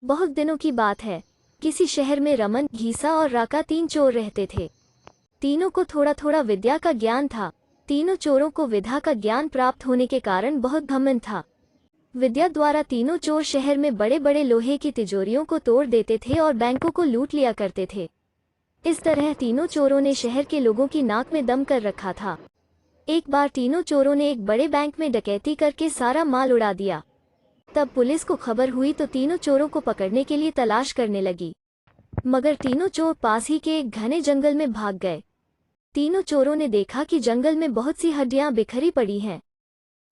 बहुत दिनों की बात है। किसी शहर में रमन, घीसा और राका 3 चोर रहते थे। तीनों को थोड़ा थोड़ा विद्या का ज्ञान था। तीनों चोरों को विद्या का ज्ञान प्राप्त होने के कारण बहुत घमंड था। विद्या द्वारा तीनों चोर शहर में बड़े बड़े लोहे की तिजोरियों को तोड़ देते थे और बैंकों को लूट लिया करते थे। इस तरह तीनों चोरों ने शहर के लोगों की नाक में दम कर रखा था। एक बार तीनों चोरों ने एक बड़े बैंक में डकैती करके सारा माल उड़ा दिया। तब पुलिस को खबर हुई तो तीनों चोरों को पकड़ने के लिए तलाश करने लगी, मगर तीनों चोर पास ही के एक घने जंगल में भाग गए। तीनों चोरों ने देखा कि जंगल में बहुत सी हड्डियां बिखरी पड़ी हैं।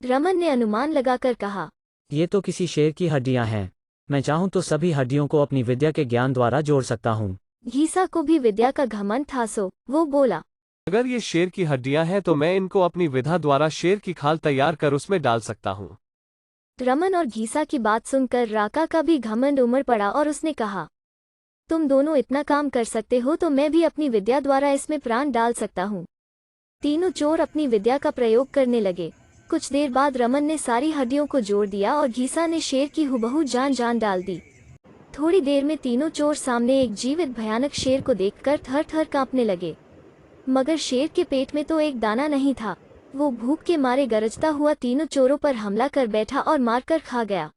रमन ने अनुमान लगाकर कहा, ये तो किसी शेर की हड्डियां हैं। मैं चाहूं तो सभी हड्डियों को अपनी विद्या के ज्ञान द्वारा जोड़ सकता हूं। घीसा को भी विद्या का घमंड था, सो वो बोला, अगर ये शेर की हड्डियां हैं तो मैं इनको अपनी विधा द्वारा शेर की खाल तैयार कर उसमें डाल सकता हूँ। रमन और घीसा की बात सुनकर राका का भी घमंड उमड़ पड़ा और उसने कहा, तुम दोनों इतना काम कर सकते हो तो मैं भी अपनी विद्या द्वारा इसमें प्राण डाल सकता हूँ। तीनों चोर अपनी विद्या का प्रयोग करने लगे। कुछ देर बाद रमन ने सारी हड्डियों को जोड़ दिया और घीसा ने शेर की हुबहू जान डाल दी। थोड़ी देर में तीनों चोर सामने एक जीवित भयानक शेर को देखकर थर थर कांपने लगे, मगर शेर के पेट में तो एक दाना नहीं था। वो भूख के मारे गरजता हुआ तीनों चोरों पर हमला कर बैठा और मारकर खा गया।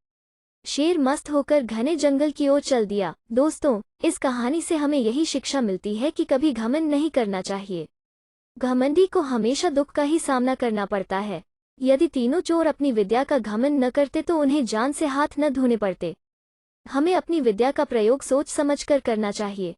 शेर मस्त होकर घने जंगल की ओर चल दिया। दोस्तों, इस कहानी से हमें यही शिक्षा मिलती है कि कभी घमंड नहीं करना चाहिए। घमंडी को हमेशा दुख का ही सामना करना पड़ता है। यदि तीनों चोर अपनी विद्या का घमंड न करते तो उन्हें जान से हाथ न धोने पड़ते। हमें अपनी विद्या का प्रयोग सोच समझकर करना चाहिए।